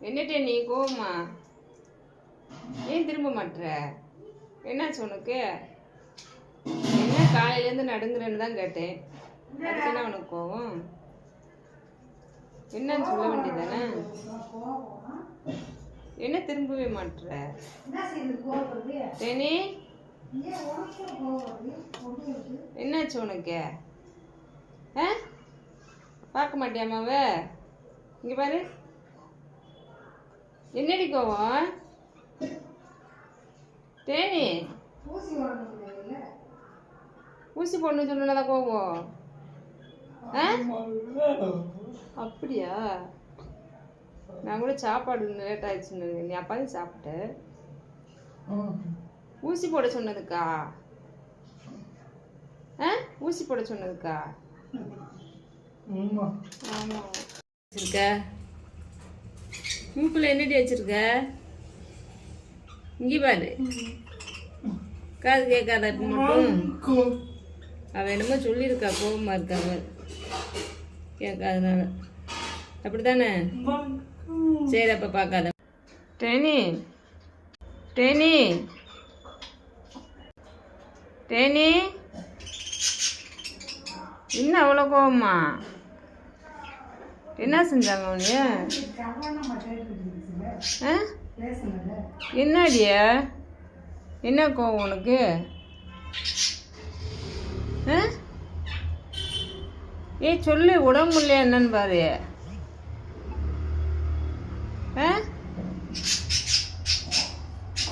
என்னட்டே நீ கோவமா? ஏன் திரும்ப மாட்டுற? என்னாச்சு உனக்கு? என்ன காலையிலேருந்து நடுங்குறேன்னு தான் கேட்டேன். அதுக்கு என்ன உனக்கு கோவம்? என்னன்னு சொல்ல வேண்டியதானே? என்ன திரும்பவே மாட்டுற? தேனி என்னாச்சு உனக்கு? பார்க்க மாட்டியாமாவ? இங்க பாரு, என்னடி கோவம்? தேனி ஊசி போடணும்னு சொன்னதான் கோவம்? அப்படியா? நான் கூட சாப்பாடு லேட் ஆயிடுச்சுன்னு. நீ அப்பாவும் சாப்பிட்ட. ஊசி போட சொன்னதுக்கா? ஊசி போட சொன்னதுக்கா? ஆமா. வச்சிருக்க மூக்குல என்னடி வச்சிருக்க? இங்கே பாரு, காது கேட்காத இப்போ மட்டும். அவ என்னமோ சொல்லியிருக்கா, கோபமா இருக்காங்க கேட்காதனால. அப்படித்தானே? சரி, அப்ப பார்க்காத. டேனி டேனி டேனி என்ன அவ்வளோ கோவமா? என்ன செஞ்சாங்க உனிய? என்னடியா? என்ன கோவம் உனக்கு? ஏய் சொல்லு, உடம்பு இல்லையா என்னன்னு பாரு.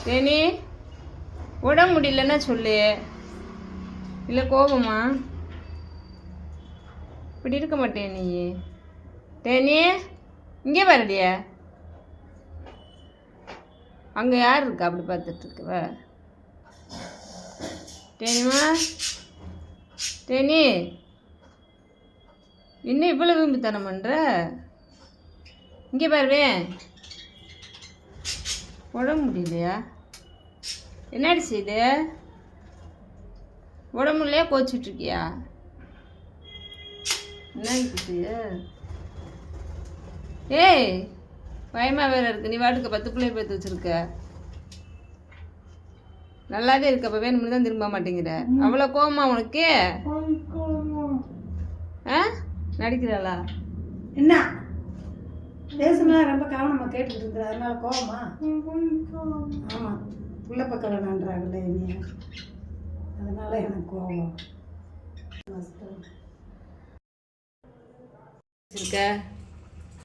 தேனி உடம்பு முடியலன்னா சொல்லு. இல்லை கோபமா? இப்படி இருக்க மாட்டேன் நீ. தேனி இங்கே வரடிய. அங்கே யார் இருக்கா அப்படி பார்த்துட்டு இருக்குவ? தேனிமா, தேனி இன்னும் இவ்வளோ விரும்பித்தனம் பண்ணுற? இங்கே பாருவேன், உடம்பு முடியலையா? என்னடி செய்து? உடம்பு இல்லையா கோச்சிட்ருக்கியா? என்ன செய்ய? ஏய் பயமாக வேற இருக்கு. நீ வாட்டுக்கு 10 பிள்ளைய பார்த்து வச்சிருக்க. நல்லாவே இருக்க. அப்போ வேணும்னு தான் திரும்ப மாட்டேங்கிற. அவ்வளோ கோவமா உனக்கு? நடிக்கிறாளா? என்ன பேசுனா ரொம்ப கவனமாக கேட்டுக்கிட்டு இருக்கிற, அதனால கோவமா? ஆமாம், புள்ள பக்கம் வேணான்றாங்களே நீ, அதனால எனக்கு கோவம். இருக்க